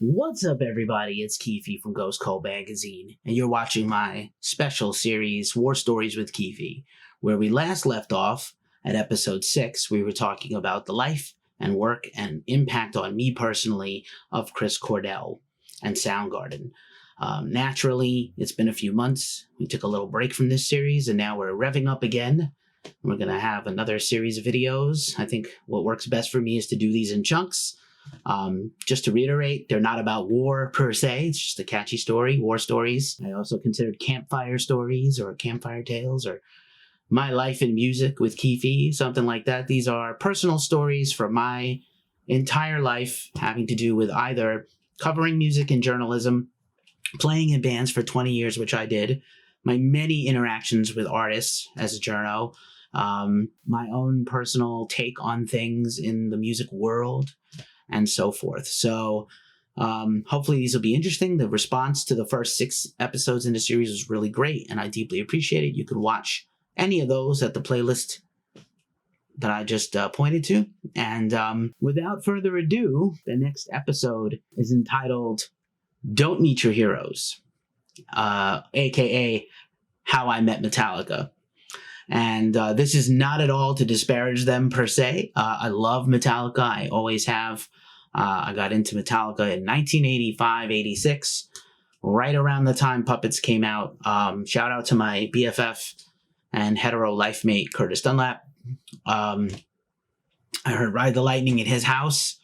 What's up, everybody? It's Keefy from Ghost Cold Magazine, and you're watching my special series, War Stories with Keefy, where we last left off at episode 6. We were talking about the life and work and impact on me personally of Chris Cornell and Soundgarden. Naturally, it's been a few months. We took a little break from this series, and now we're revving up again. We're going to have another series of videos. I think what works best for me is to do these in chunks. Just to reiterate, they're not about war per se. It's just a catchy story, war stories. I also considered campfire stories or campfire tales or my life in music with Keefy, something like that. These are personal stories from my entire life having to do with either covering music in journalism, playing in bands for 20 years, which I did, my many interactions with artists as a journo, my own personal take on things in the music world, and so forth. So hopefully these will be interesting. The response to the first 6 episodes in the series was really great, and I deeply appreciate it. You can watch any of those at the playlist that I just pointed to. And without further ado, the next episode is entitled Don't Meet Your Heroes, aka How I Met Metallica. And this is not at all to disparage them per se. I love Metallica. I always have. I got into Metallica in 1985, 86, right around the time Puppets came out. Shout out to my BFF and hetero life mate, Curtis Dunlap. I heard Ride the Lightning at his house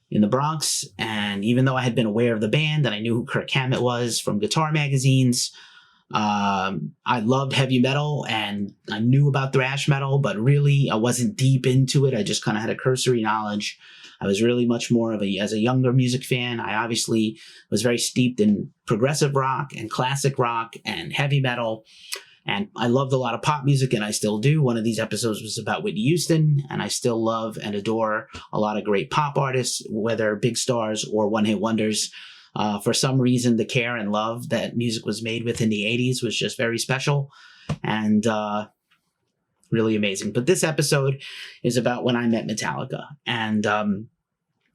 in the Bronx. And even though I had been aware of the band and I knew who Kirk Hammett was from guitar magazines, I loved heavy metal and I knew about thrash metal, but really I wasn't deep into it. I just kind of had a cursory knowledge. I was really much more of as a younger music fan. I obviously was very steeped in progressive rock and classic rock and heavy metal. And I loved a lot of pop music, and I still do. One of these episodes was about Whitney Houston, and I still love and adore a lot of great pop artists, whether big stars or one-hit wonders. For some reason, the care and love that music was made with in the 80s was just very special and really amazing. But this episode is about when I met Metallica. And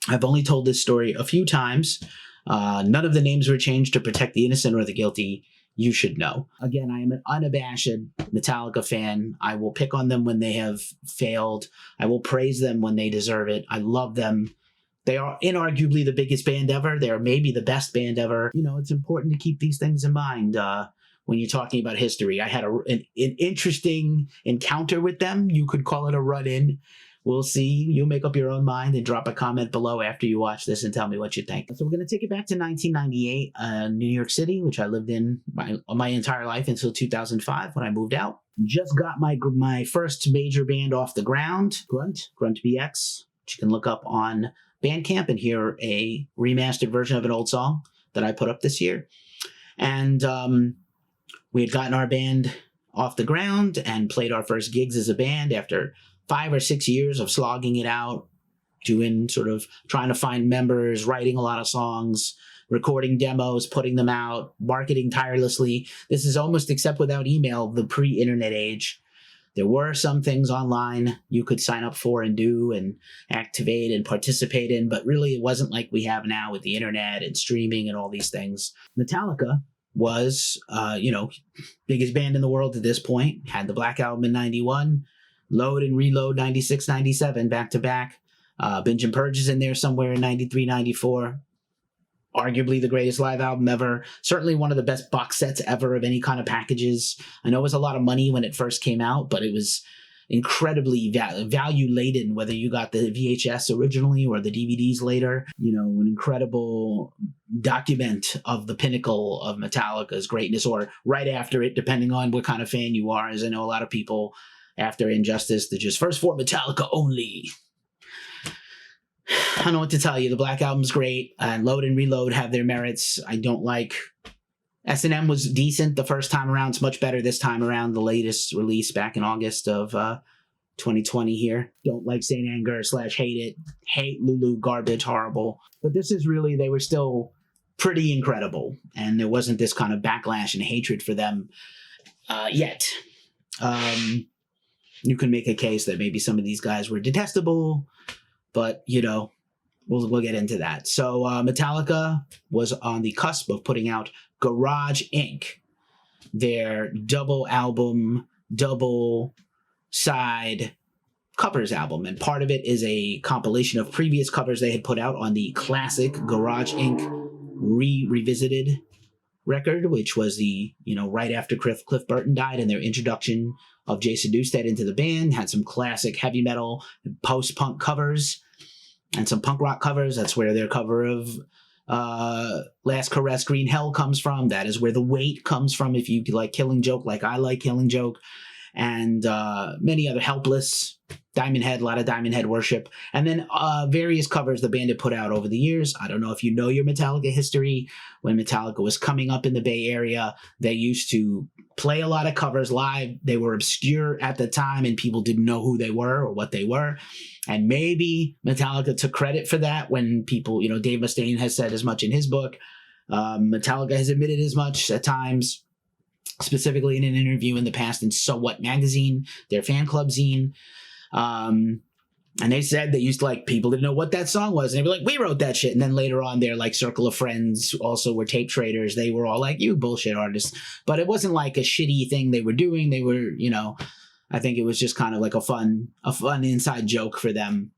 I've only told this story a few times. None of the names were changed to protect the innocent or the guilty. You should know. Again, I am an unabashed Metallica fan. I will pick on them when they have failed. I will praise them when they deserve it. I love them. They are inarguably the biggest band ever. They are maybe the best band ever. You know, it's important to keep these things in mind when you're talking about history. I had an interesting encounter with them. You could call it a run-in. We'll see. You'll make up your own mind and drop a comment below after you watch this and tell me what you think. So we're going to take it back to 1998, New York City, which I lived in my entire life until 2005 when I moved out. Just got my first major band off the ground, Grunt BX, which you can look up on Bandcamp and hear a remastered version of an old song that I put up this year. And we had gotten our band off the ground and played our first gigs as a band after 5 or 6 years of slogging it out, trying to find members, writing a lot of songs, recording demos, putting them out, marketing tirelessly. This is almost, except without email, the pre-internet age. There were some things online you could sign up for and do and activate and participate in, but really it wasn't like we have now with the internet and streaming and all these things. Metallica was, biggest band in the world at this point, had the Black Album in 91, Load and Reload 96, 97, back to back. Binge and Purge is in there somewhere in 93, 94. Arguably the greatest live album ever. Certainly one of the best box sets ever of any kind of packages. I know it was a lot of money when it first came out, but it was incredibly value-laden, whether you got the VHS originally or the DVDs later. You know, an incredible document of the pinnacle of Metallica's greatness, or right after it, depending on what kind of fan you are. As I know a lot of people after Injustice, they're just first for Metallica only. I don't know what to tell you. The Black Album's great, and Load and Reload have their merits. I don't like... S&M was decent the first time around. It's much better this time around. The latest release back in August of 2020 here. Don't like Saint Anger / hate it. Hate Lulu, garbage, horrible. But this is really... They were still pretty incredible, and there wasn't this kind of backlash and hatred for them yet. You can make a case that maybe some of these guys were detestable, but, you know, we'll get into that. So Metallica was on the cusp of putting out Garage Inc., their double album, double side covers album, and part of it is a compilation of previous covers they had put out on the classic Garage Inc. Revisited record, which was the, right after Cliff Burton died, and their introduction of Jason Newsted into the band. Had some classic heavy metal, post-punk covers, and some punk rock covers. That's where their cover of Last Caress, Green Hell comes from. That is where The Weight comes from, if you like Killing Joke, like I like Killing Joke. And many other, Helpless, Diamond Head, a lot of Diamond Head worship. And then various covers the band had put out over the years. I don't know if you know your Metallica history. When Metallica was coming up in the Bay Area, they used to play a lot of covers live. They were obscure at the time, and people didn't know who they were or what they were. And maybe Metallica took credit for that when people, Dave Mustaine has said as much in his book. Metallica has admitted as much at times, specifically in an interview in the past in So What magazine, their fan club zine. And they said they used to, people didn't know what that song was. And they'd be like, we wrote that shit. And then later on, their circle of friends also were tape traders. They were all like, you bullshit artists. But it wasn't like a shitty thing they were doing. They were, I think it was just kind of like a fun inside joke for them.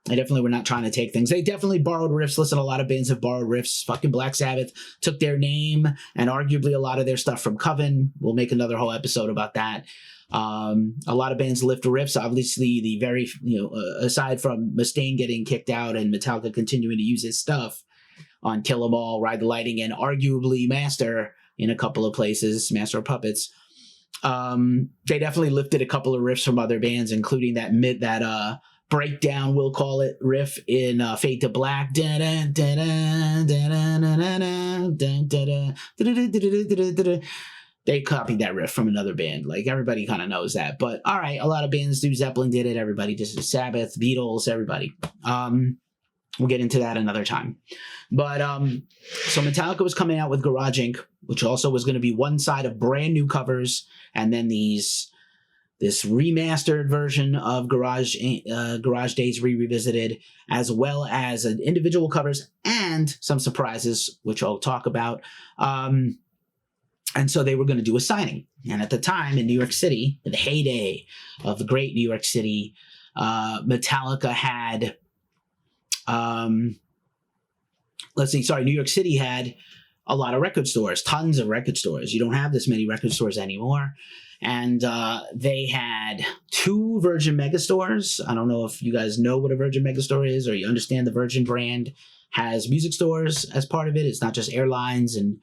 They definitely were not trying to take things. They definitely borrowed riffs. Listen, a lot of bands have borrowed riffs. Fucking Black Sabbath took their name and arguably a lot of their stuff from Coven. We'll make another whole episode about that. A lot of bands lift riffs. Obviously, the very, aside from Mustaine getting kicked out and Metallica continuing to use his stuff on Kill 'Em All, Ride the Lightning, and arguably Master in a couple of places, Master of Puppets. They definitely lifted a couple of riffs from other bands, including that breakdown, we'll call it, riff in Fade to Black. They copied that riff from another band. Everybody kind of knows that. But all right, a lot of bands do. Zeppelin did it. Everybody did it. Sabbath, Beatles, everybody. We'll get into that another time. But so Metallica was coming out with Garage Inc., which also was going to be one side of brand new covers, and then this remastered version of Garage Days Revisited, as well as individual covers and some surprises, which I'll talk about. And so they were going to do a signing. And at the time in New York City, in the heyday of the great New York City, Metallica had, New York City had a lot of record stores, tons of record stores. You don't have this many record stores anymore. And they had 2 Virgin Megastores. I don't know if you guys know what a Virgin Megastore is, or you understand the Virgin brand has music stores as part of it. It's not just airlines and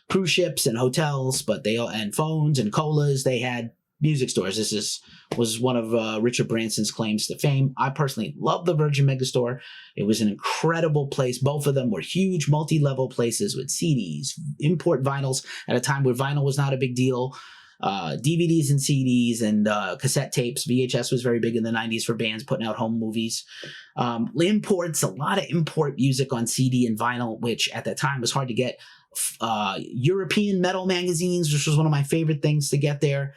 cruise ships and hotels, but and phones and colas. They had music stores. This was one of Richard Branson's claims to fame. I personally love the Virgin Megastore. It was an incredible place. Both of them were huge, multi-level places with CDs, import vinyls at a time where vinyl was not a big deal. DVDs and CDs and cassette tapes. VHS was very big in the 90s for bands putting out home movies. Imports, a lot of import music on CD and vinyl, which at that time was hard to get. European metal magazines, which was one of my favorite things to get there.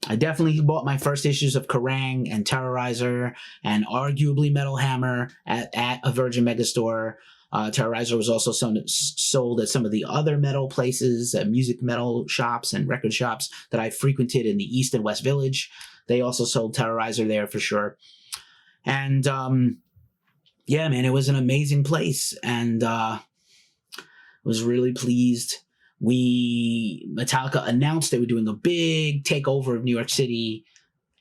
I definitely bought my first issues of Kerrang and Terrorizer and arguably Metal Hammer at a Virgin Megastore. Terrorizer was also sold at some of the other metal places, music metal shops and record shops that I frequented in the East and West Village. They also sold Terrorizer there for sure. And yeah, man, it was an amazing place, and was really pleased. Metallica announced they were doing a big takeover of New York City,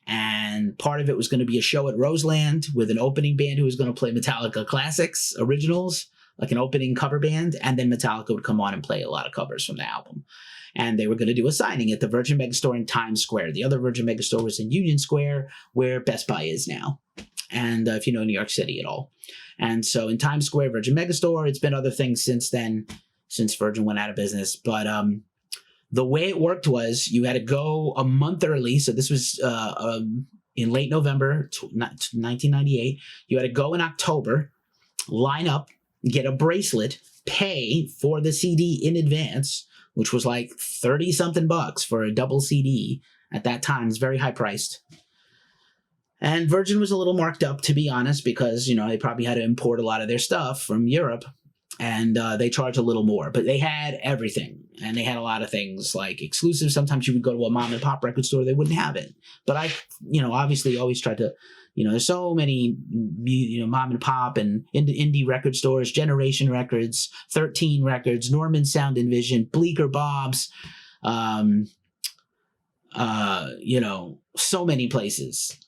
and part of it was going to be a show at Roseland with an opening band who was going to play Metallica classics, originals, like an opening cover band, and then Metallica would come on and play a lot of covers from the album. And they were going to do a signing at the Virgin Megastore in Times Square. The other Virgin Megastore was in Union Square, where Best Buy is now. And if you know New York City at all. And so in Times Square, Virgin Megastore, it's been other things since then, since Virgin went out of business. But the way it worked was you had to go a month early. So this was in late November 1998. You had to go in October, line up, get a bracelet, pay for the CD in advance, which was like 30-something bucks for a double CD at that time. It's very high priced. And Virgin was a little marked up, to be honest, because, they probably had to import a lot of their stuff from Europe, and they charge a little more. But they had everything, and they had a lot of things like exclusive. Sometimes you would go to a mom and pop record store, they wouldn't have it. But I, obviously always tried to, there's so many, mom and pop and indie record stores, Generation Records, 13 Records, Norman Sound and Vision, Bleecker Bob's, so many places.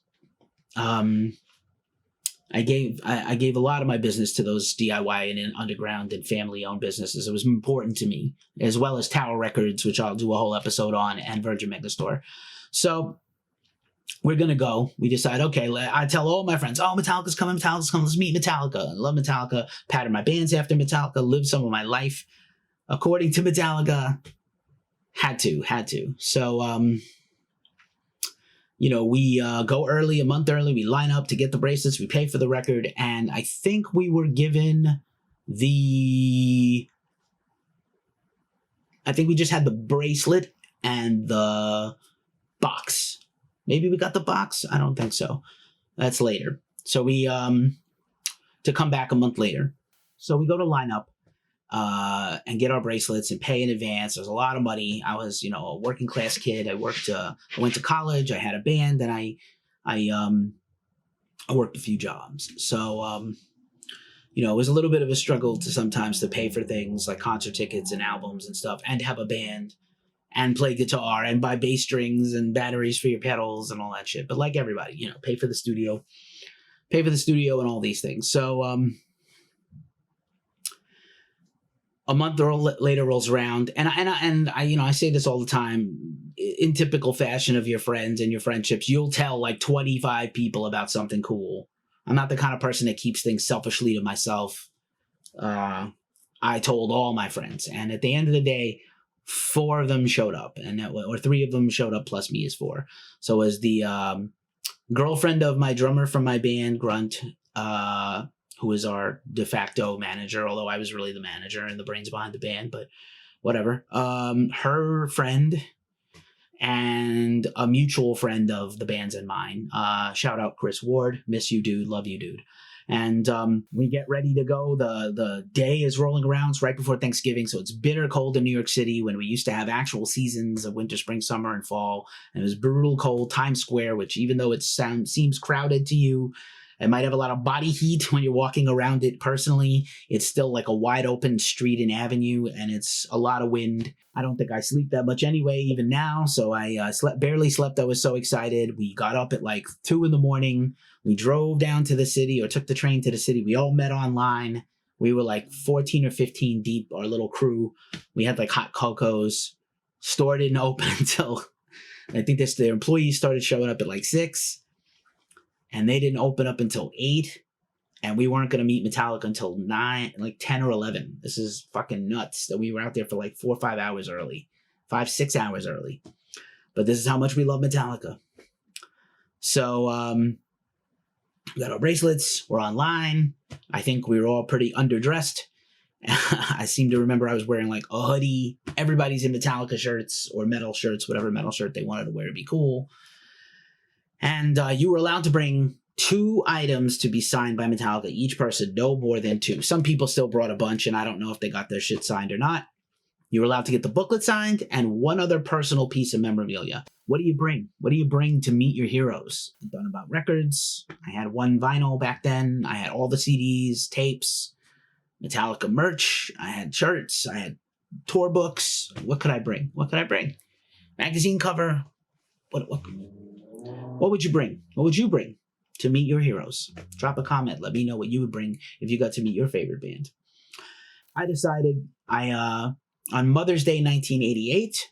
I gave a lot of my business to those DIY and underground and family-owned businesses. It was important to me, as well as Tower Records, which I'll do a whole episode on, and Virgin Megastore. So we're going to go. We decide, okay, I tell all my friends, oh, Metallica's coming, let's meet Metallica. I love Metallica, pattern my bands after Metallica, live some of my life according to Metallica. Had to. So, we go early, a month early. We line up to get the bracelets. We pay for the record. And I think we were given we just had the bracelet and the box. Maybe we got the box. I don't think so. That's later. So we, to come back a month later. So we go to line up and get our bracelets and pay in advance. There's a lot of money. I was, a working class kid. I went to college. I had a band, and I worked a few jobs. So, it was a little bit of a struggle sometimes to pay for things like concert tickets and albums and stuff, and have a band and play guitar and buy bass strings and batteries for your pedals and all that shit. But like everybody, pay for the studio and all these things. So, a month later rolls around, and I say this all the time. In typical fashion of your friends and your friendships, you'll tell like 25 people about something cool. I'm not the kind of person that keeps things selfishly to myself. I told all my friends, and at the end of the day, 4 of them showed up, or 3 of them showed up plus me is 4. So as the girlfriend of my drummer from my band, Grunt, who is our de facto manager, although I was really the manager and the brains behind the band, but whatever. Her friend and a mutual friend of the band's and mine. Shout out Chris Ward. Miss you, dude. Love you, dude. And we get ready to go. The day is rolling around. It's right before Thanksgiving, so it's bitter cold in New York City when we used to have actual seasons of winter, spring, summer, and fall. And it was brutal cold. Times Square, which even though it seems crowded to you, it might have a lot of body heat when you're walking around it personally. It's still like a wide open street and avenue, and it's a lot of wind. I don't think I sleep that much anyway, even now. So I barely slept. I was so excited. We got up at like 2 a.m. We drove down to the city, or took the train to the city. We all met online. We were like 14 or 15 deep, our little crew. We had like hot cocos. Store didn't open until, I think their employees started showing up at like 6. And they didn't open up until 8. And we weren't going to meet Metallica until 9, like 10 or 11. This is fucking nuts that we were out there for like 4 or 5 hours early. 5-6 hours early. But this is how much we love Metallica. So, we got our bracelets. We're online. I think we were all pretty underdressed. I seem to remember I was wearing like a hoodie. Everybody's in Metallica shirts or metal shirts, whatever metal shirt they wanted to wear to be cool. And you were allowed to bring 2 items to be signed by Metallica, each person, no more than 2. Some people still brought a bunch, and I don't know if they got their shit signed or not. You were allowed to get the booklet signed and 1 other personal piece of memorabilia. What do you bring? What do you bring to meet your heroes? I've done about records. I had 1 vinyl back then. I had all the CDs, tapes, Metallica merch. I had shirts. I had tour books. What could I bring? Magazine cover. What would you bring? What would you bring to meet your heroes? Drop a comment. Let me know what you would bring if you got to meet your favorite band. I decided on Mother's Day 1988,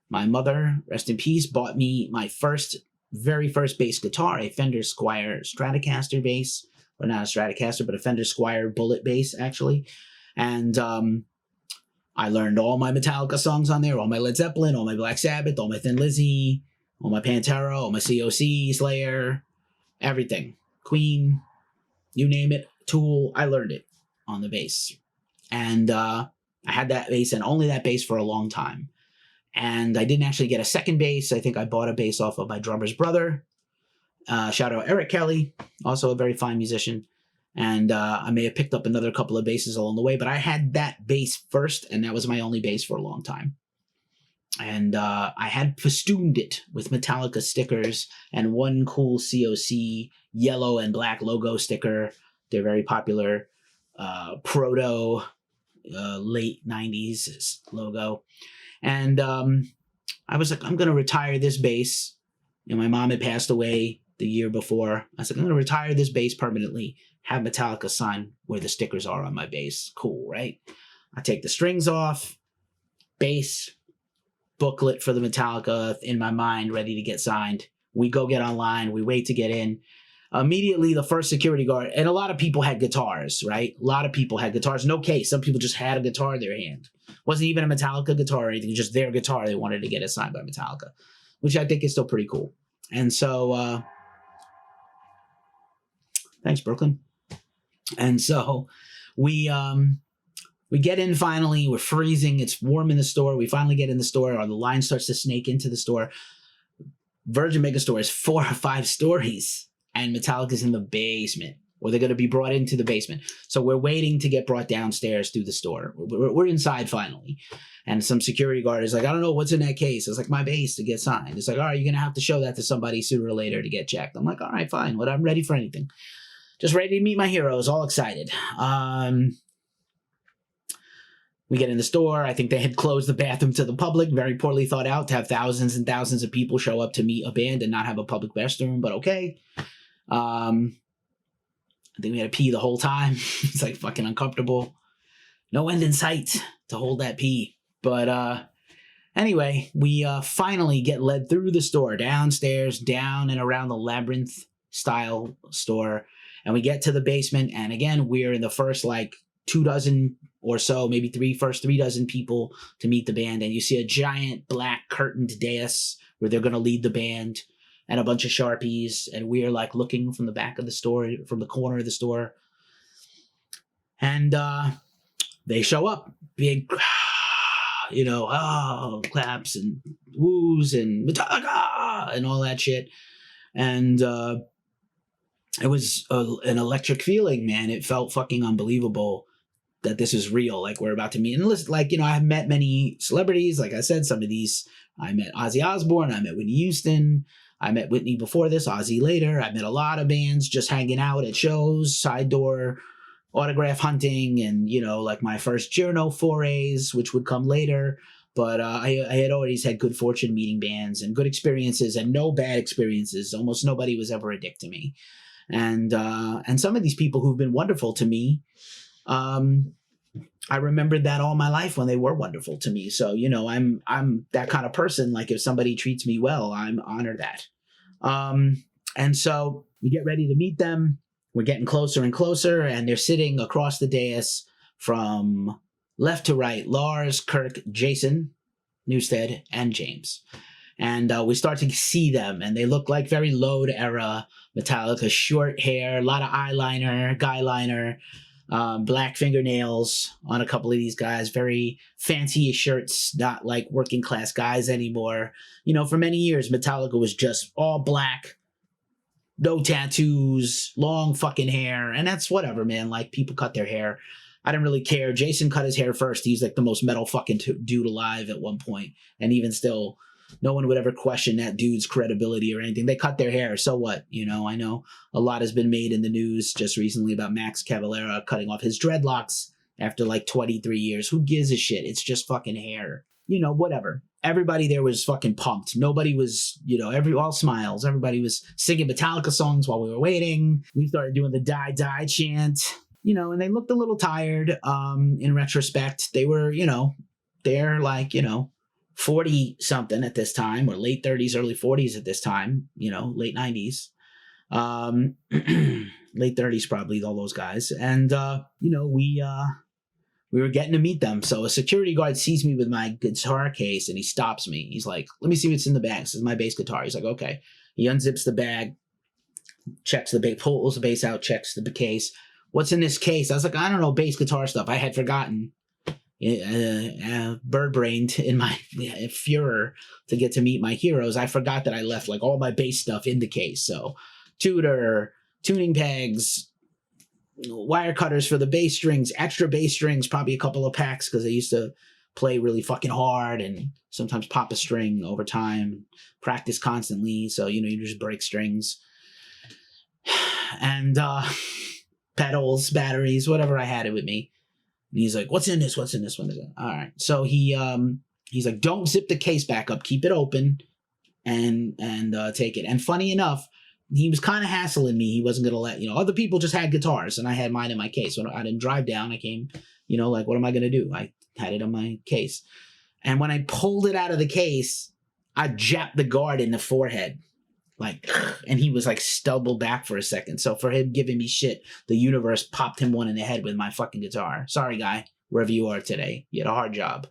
my mother, rest in peace, bought me my very first bass guitar, a Fender Squier Stratocaster bass. Or not a Stratocaster, but a Fender Squier bullet bass, actually. And I learned all my Metallica songs on there, all my Led Zeppelin, all my Black Sabbath, all my Thin Lizzy, all my Pantera, all my COC, Slayer, everything. Queen, you name it, Tool, I learned it on the bass. And I had that bass and only that bass for a long time. And I didn't actually get a second bass. I think I bought a bass off of my drummer's brother. Shout out Eric Kelly, also a very fine musician. And I may have picked up another couple of basses along the way, but I had that bass first, and that was my only bass for a long time. And I had festooned it with Metallica stickers and one cool COC yellow and black logo sticker. They're very popular. Proto late 90s logo. And I was like, I'm going to retire this bass. And my mom had passed away the year before. I was like, I'm going to retire this bass permanently, have Metallica sign where the stickers are on my bass. Cool, right? I take the strings off, bass, booklet for the Metallica in my mind, ready to get signed. We go get online. We wait to get in. Immediately, the first security guard, and a lot of people had guitars, right? A lot of people had guitars. No case. Some people just had a guitar in their hand. Wasn't even a Metallica guitar or anything, just their guitar. They wanted to get it signed by Metallica, which I think is still pretty cool. And so, thanks, Brooklyn. And so we get in finally. We're freezing. It's warm in the store. We finally get in the store, or the line starts to snake into the store. Virgin Megastore is 4 or 5 stories, and Metallica's in the basement, or they're going to be brought into the basement. So we're waiting to get brought downstairs through the store. We're inside finally. And some security guard is like, I don't know what's in that case. It's like, my bass to get signed. It's like, all right, you're going to have to show that to somebody sooner or later to get checked. I'm like, all right, fine. I'm ready for anything. Just ready to meet my heroes. All excited. We get in the store. I think they had closed the bathroom to the public. Very poorly thought out to have thousands and thousands of people show up to meet a band and not have a public restroom, but okay. I think we had to pee the whole time. It's like fucking uncomfortable. No end in sight to hold that pee. But anyway, we finally get led through the store, downstairs, down and around the labyrinth style store. And we get to the basement. And again, we're in the first like 24 or so, maybe first 3 dozen people to meet the band. And you see a giant black curtained dais where they're going to lead the band, and a bunch of Sharpies. And we're like looking from the back of the store, from the corner of the store. And they show up, big, claps and woos and Metallica and all that shit. And it was an electric feeling, man. It felt fucking unbelievable that this is real. Like, we're about to meet. And listen, like, I have met many celebrities. Like I said, some of these, I met Ozzy Osbourne, I met Whitney Houston, I met Whitney before this, Ozzy later. I met a lot of bands just hanging out at shows, side door, autograph hunting, and, like my first journo forays, which would come later. But I had always had good fortune meeting bands and good experiences and no bad experiences. Almost nobody was ever a dick to me. And some of these people who've been wonderful to me, I remembered that all my life when they were wonderful to me. So, I'm that kind of person. Like, if somebody treats me well, I'm honored that. And so we get ready to meet them. We're getting closer and closer, and they're sitting across the dais from left to right: Lars, Kirk, Jason Newsted, and James. And we start to see them, and they look like very Load era Metallica. Short hair, a lot of eyeliner, guy liner, black fingernails on a couple of these guys. Very fancy shirts, not like working class guys anymore. For many years, Metallica was just all black, no tattoos, long fucking hair. And that's whatever, man. Like, people cut their hair. I didn't really care. Jason cut his hair first. He's like the most metal fucking dude alive at one point. And even still, no one would ever question that dude's credibility or anything. They cut their hair. So what? I know a lot has been made in the news just recently about Max Cavalera cutting off his dreadlocks after like 23 years. Who gives a shit? It's just fucking hair. Whatever. Everybody there was fucking pumped. Nobody was, all smiles. Everybody was singing Metallica songs while we were waiting. We started doing the Die Die chant, and they looked a little tired. In retrospect, they were, they're like, 40 something at this time, or late 30s, early 40s at this time, late 90s, late 30s, probably, all those guys. And, we were getting to meet them. So a security guard sees me with my guitar case, and he stops me. He's like, let me see what's in the bag. This is my bass guitar. He's like, okay. He unzips the bag, checks the bass, pulls the bass out, checks the case. What's in this case? I was like, I don't know, bass guitar stuff. I had forgotten. Bird-brained in my furor to get to meet my heroes. I forgot that I left like all my bass stuff in the case. So tutor, tuning pegs, wire cutters for the bass strings, extra bass strings, probably a couple of packs because I used to play really fucking hard and sometimes pop a string over time, practice constantly. So, you just break strings. And pedals, batteries, whatever I had it with me. And he's like, what's in this? What's in this one? All right. So he's like, don't zip the case back up. Keep it open and take it. And funny enough, he was kind of hassling me. He wasn't going to let, other people just had guitars and I had mine in my case. So I didn't drive down. I came, like, what am I going to do? I had it on my case. And when I pulled it out of the case, I jabbed the guard in the forehead. And he was like stumbled back for a second. So for him giving me shit, the universe popped him one in the head with my fucking guitar. Sorry, guy, wherever you are today. You had a hard job.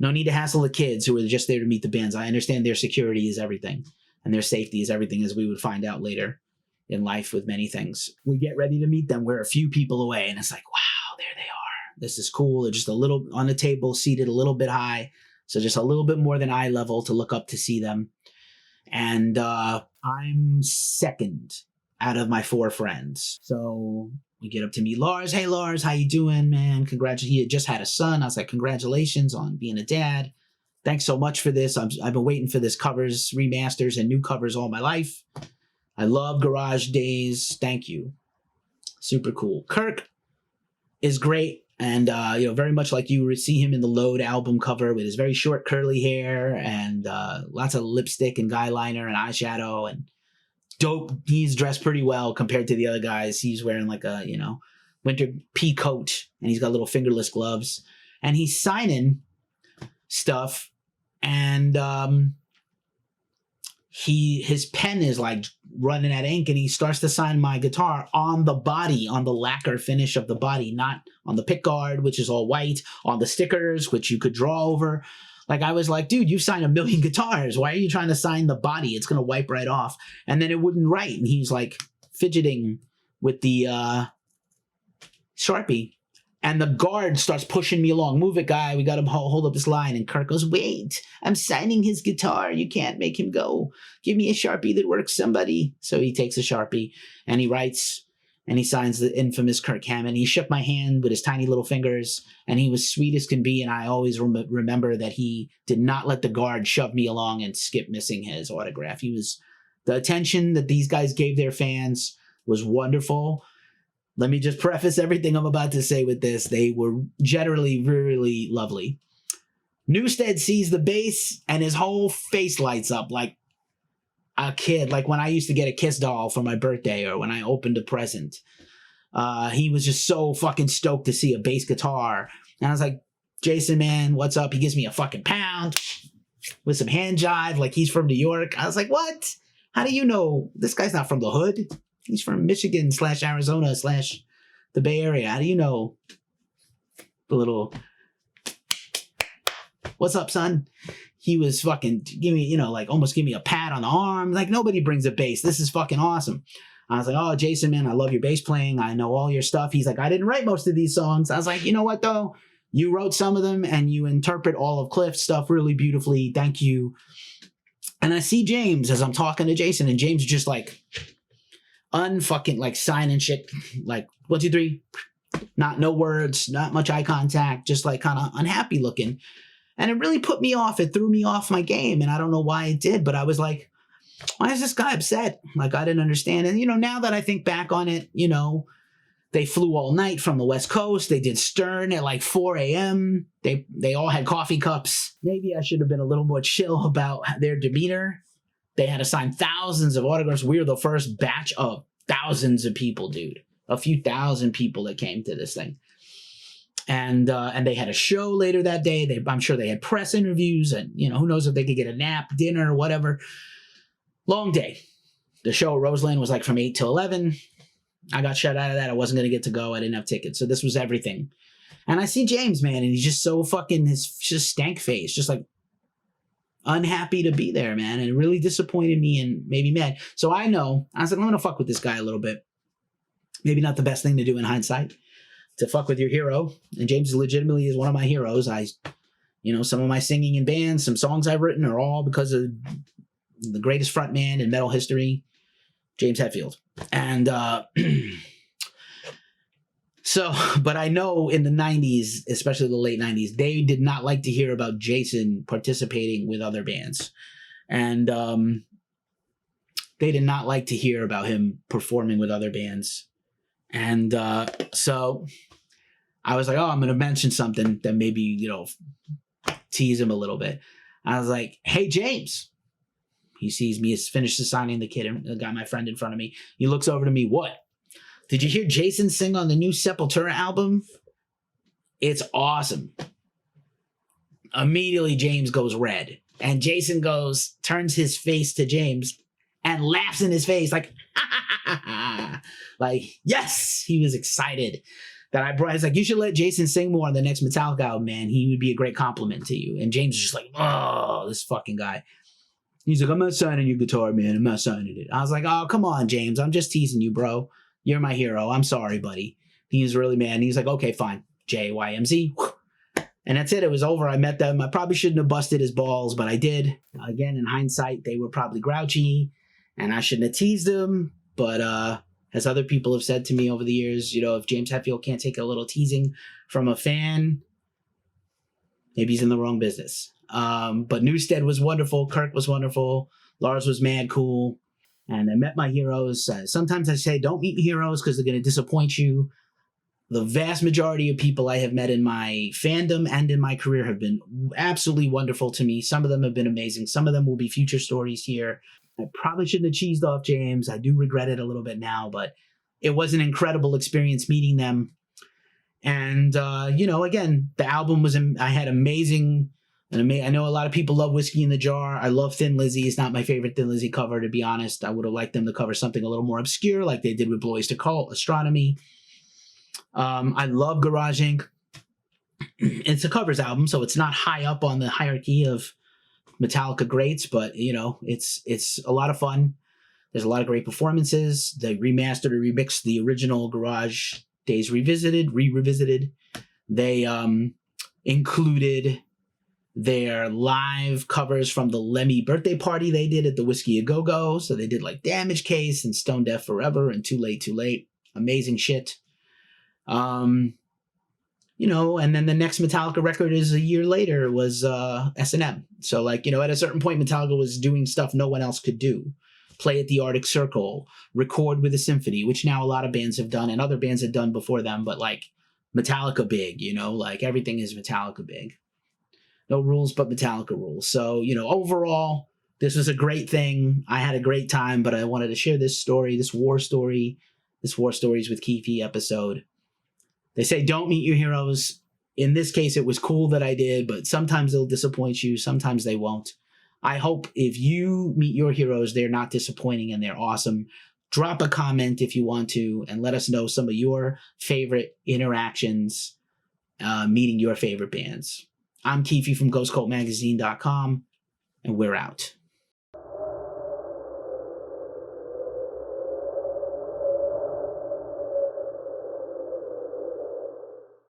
No need to hassle the kids who were just there to meet the bands. I understand their security is everything and their safety is everything, as we would find out later in life with many things. We get ready to meet them. We're a few people away and it's like, wow, there they are. This is cool. They're just a little on the table, seated a little bit high. So just a little bit more than eye level to look up to see them. And I'm second out of my 4 friends. So we get up to meet Lars. Hey, Lars, how you doing, man? Congratulations. He had just had a son. I was like, congratulations on being a dad. Thanks so much for this. I've been waiting for this covers, remasters, and new covers all my life. I love Garage Days. Thank you. Super cool. Kirk is great. And, very much like you see him in the Load album cover with his very short curly hair and lots of lipstick and guy liner and eyeshadow and dope. He's dressed pretty well compared to the other guys. He's wearing like a, winter pea coat and he's got little fingerless gloves and he's signing stuff. And his pen is like running out of ink and he starts to sign my guitar on the body, on the lacquer finish of the body, not on the pick guard, which is all white, on the stickers, which you could draw over. Like, I was like, dude, you've signed 1 million guitars. Why are you trying to sign the body? It's going to wipe right off. And then it wouldn't write. And he's like fidgeting with the Sharpie. And the guard starts pushing me along. Move it, guy. We got him hold up this line. And Kirk goes, wait, I'm signing his guitar. You can't make him go. Give me a Sharpie that works, somebody. So he takes a Sharpie and he writes and he signs the infamous Kirk Hammett. He shook my hand with his tiny little fingers and he was sweet as can be. And I always remember that he did not let the guard shove me along and skip missing his autograph. The attention that these guys gave their fans was wonderful. Let me just preface everything I'm about to say with this. They were generally really lovely. Newstead sees the bass and his whole face lights up like a kid, like when I used to get a Kiss doll for my birthday or when I opened a present. He was just so fucking stoked to see a bass guitar. And I was like, Jason, man, what's up? He gives me a fucking pound with some hand jive like he's from New York. I was like, what? How do you know? This guy's not from the hood. He's from Michigan / Arizona / the Bay Area. How do you know? The little, what's up, son? He was fucking give me, almost give me a pat on the arm. Like, nobody brings a bass. This is fucking awesome. I was like, oh, Jason, man, I love your bass playing. I know all your stuff. He's like, I didn't write most of these songs. I was like, you know what, though? You wrote some of them and you interpret all of Cliff's stuff really beautifully. Thank you. And I see James as I'm talking to Jason, and James just like, unfucking like signing shit, like 1, 2, 3, no words, not much eye contact, just like kind of unhappy looking. And it really put me off. It threw me off my game. And I don't know why it did, but I was like, why is this guy upset? Like, I didn't understand. And, now that I think back on it, they flew all night from the West Coast. They did Stern at like 4 a.m. They all had coffee cups. Maybe I should have been a little more chill about their demeanor. They had to sign thousands of autographs. We were the first batch of thousands of people, dude. A few thousand people that came to this thing. And they had a show later that day. I'm sure they had press interviews and, who knows if they could get a nap, dinner, or whatever. Long day. The show at Roseland was like from 8 till 11. I got shut out of that. I wasn't going to get to go. I didn't have tickets. So this was everything. And I see James, man, and he's just so fucking, his just stank face, just like, unhappy to be there, man, and it really disappointed me and made me mad. So I was like, I'm gonna fuck with this guy a little bit. Maybe not the best thing to do in hindsight, to fuck with your hero. And James legitimately is one of my heroes. Some of my singing in bands, some songs I've written are all because of the greatest frontman in metal history, James Hetfield. And so, but I know in the 90s, especially the late 90s, they did not like to hear about Jason participating with other bands. And they did not like to hear about him performing with other bands. And so I was like, oh, I'm going to mention something that maybe, you know, tease him a little bit. I was like, hey, James. He sees me, has finished assigning the kid, and got my friend in front of me. He looks over to me, what? Did you hear Jason sing on the new Sepultura album? It's awesome. Immediately, James goes red. And Jason turns his face to James and laughs in his face like, like, yes, he was excited that I brought. He's like, you should let Jason sing more on the next Metallica album, man. He would be a great compliment to you. And James is just like, oh, this fucking guy. He's like, I'm not signing your guitar, man. I'm not signing it. I was like, oh, come on, James. I'm just teasing you, bro. You're my hero. I'm sorry, buddy. He was really mad. And he's like, okay, fine. JYMZ. And that's it. It was over. I met them. I probably shouldn't have busted his balls, but I did. Again, in hindsight, they were probably grouchy, and I shouldn't have teased them. But as other people have said to me over the years, you know, if James Hetfield can't take a little teasing from a fan, maybe he's in the wrong business. But Newstead was wonderful. Kirk was wonderful. Lars was mad cool. And I met my heroes. Sometimes I say, don't meet heroes because they're going to disappoint you. The vast majority of people I have met in my fandom and in my career have been absolutely wonderful to me. Some of them have been amazing. Some of them will be future stories here. I probably shouldn't have cheesed off James. I do regret it a little bit now, but it was an incredible experience meeting them. And, you know, again, the album was, I had amazing, I know a lot of people love Whiskey in the Jar. I love Thin Lizzy. It's not my favorite Thin Lizzy cover, to be honest. I would have liked them to cover something a little more obscure like they did with Blois to Cult, Astronomy. I love Garage Inc. It's a covers album, so it's not high up on the hierarchy of Metallica greats, but, you know, it's a lot of fun. There's a lot of great performances. They remastered or remixed the original Garage Days re-revisited. They included their live covers from the Lemmy birthday party they did at the Whiskey A Go-Go. So they did like Damage Case and Stone Deaf Forever and Too Late, Too Late. Amazing shit. You know, and then the next Metallica record is a year later was S&M. So like, you know, at a certain point, Metallica was doing stuff no one else could do. Play at the Arctic Circle, record with a symphony, which now a lot of bands have done and other bands have done before them, but like Metallica big, you know, like everything is Metallica big. No rules but Metallica rules. So, you know, overall, this was a great thing. I had a great time, but I wanted to share this story, this War Stories with Keefy episode. They say don't meet your heroes. In this case, it was cool that I did, but sometimes they'll disappoint you. Sometimes they won't. I hope if you meet your heroes, they're not disappointing and they're awesome. Drop a comment if you want to and let us know some of your favorite interactions meeting your favorite bands. I'm Keefy from GhostCultMagazine.com, and we're out.